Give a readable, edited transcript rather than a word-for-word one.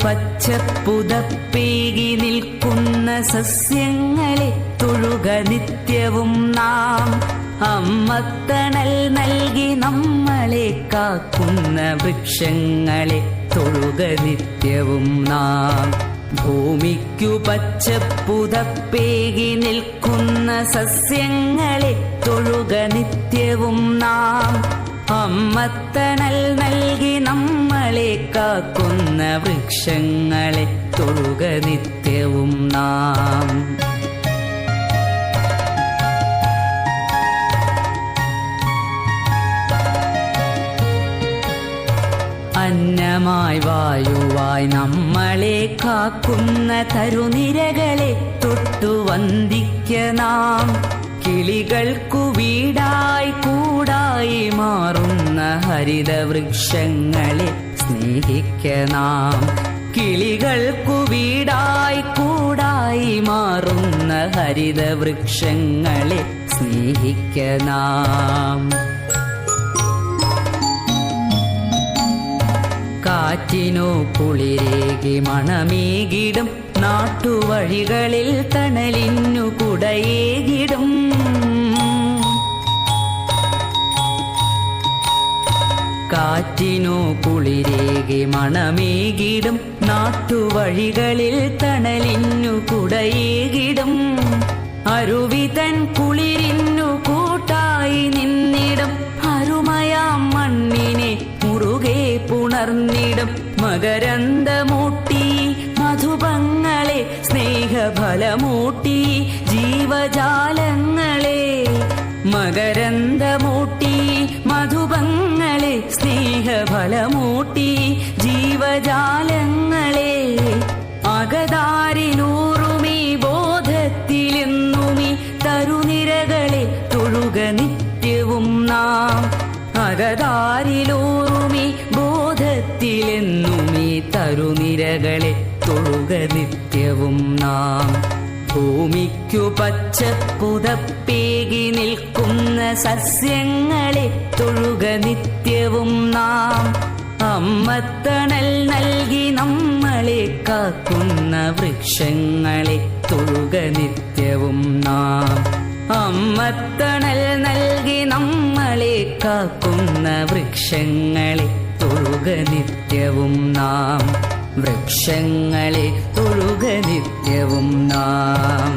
പച്ചപ്പുതപ്പേകി നിൽക്കുന്ന സസ്യങ്ങളെ തൊഴുക നിത്യവും നാം. അമ്മത്തണൽ നൽകി നമ്മളെ കാക്കുന്ന വൃക്ഷങ്ങളെ തൊഴുക നിത്യവും നാം. ഭൂമിക്കു പച്ചപ്പുതപ്പേകി നിൽക്കുന്ന സസ്യങ്ങളെ തൊഴുക നിത്യവും നാം. അമ്മത്തണൽ നൽകി നമ്മളെ കാക്കുന്ന വൃക്ഷങ്ങളെ തൊഴുക നിത്യവും നാം. അന്നമായി വായുവായി നമ്മളെ കാക്കുന്ന തരുനിരകളെ തൊട്ടു വന്ദിക്ക നാം. കിളികൾക്കു വീടായി കൂടായി മാറുന്ന ഹരിതവൃക്ഷങ്ങളെ സ്നേഹിക്ക നാം. കിളികൾക്കു വീടായി കൂടായി മാറുന്ന ഹരിതവൃക്ഷങ്ങളെ സ്നേഹിക്ക നാം. കാറ്റിനു കുളിരേകി മണമേകിടും നാട്ടുവഴികളിൽ തണലിനു കുടയേകിടും. കാറ്റിനു കുളിരേകി മണമേകിടും നാട്ടുവഴികളിൽ തണലിനു കുടയേകിടും. അരുവിതൻ കുളിരിനു കൂട്ടായി നിന്നിടും. അരുമയാം മണ്ണിനെ മുറുകെ പുണർന്നിടും. മകരന്ദമൂട്ടി മധുപങ്ങളെ സ്നേഹഫലമൂട്ടി ജീവജാലങ്ങളെ. മകരന്ദമൂട്ടി മധുപങ്ങളെ സ്നേഹഫലമൂട്ടി ജീവജാലങ്ങളെ. അകതാരിലൂറുമീ ബോധത്തിലെന്നുമീ തരുനിരകളെ തൊഴുക നിത്യവും നാം. അകതാരിലൂറുമീ ബോധത്തിലെന്നുമീ തരുനിരകളെ തൊഴുക നിത്യവും നാം. ഭൂമിക്കു പച്ചപ്പുതപ്പേകി നിൽക്കുന്ന സസ്യങ്ങളെ തൊഴുക നിത്യവും നാം. അമ്മത്തണൽ നൽകി നമ്മളെ കാക്കുന്ന വൃക്ഷങ്ങളെ തൊഴുക നിത്യവും നാം. അമ്മത്തണൽ നൽകി നമ്മളെ കാക്കുന്ന വൃക്ഷങ്ങളെ തൊഴുക നിത്യവും നാം. വൃക്ഷങ്ങളെ തൊഴുക നിത്യവും നാം.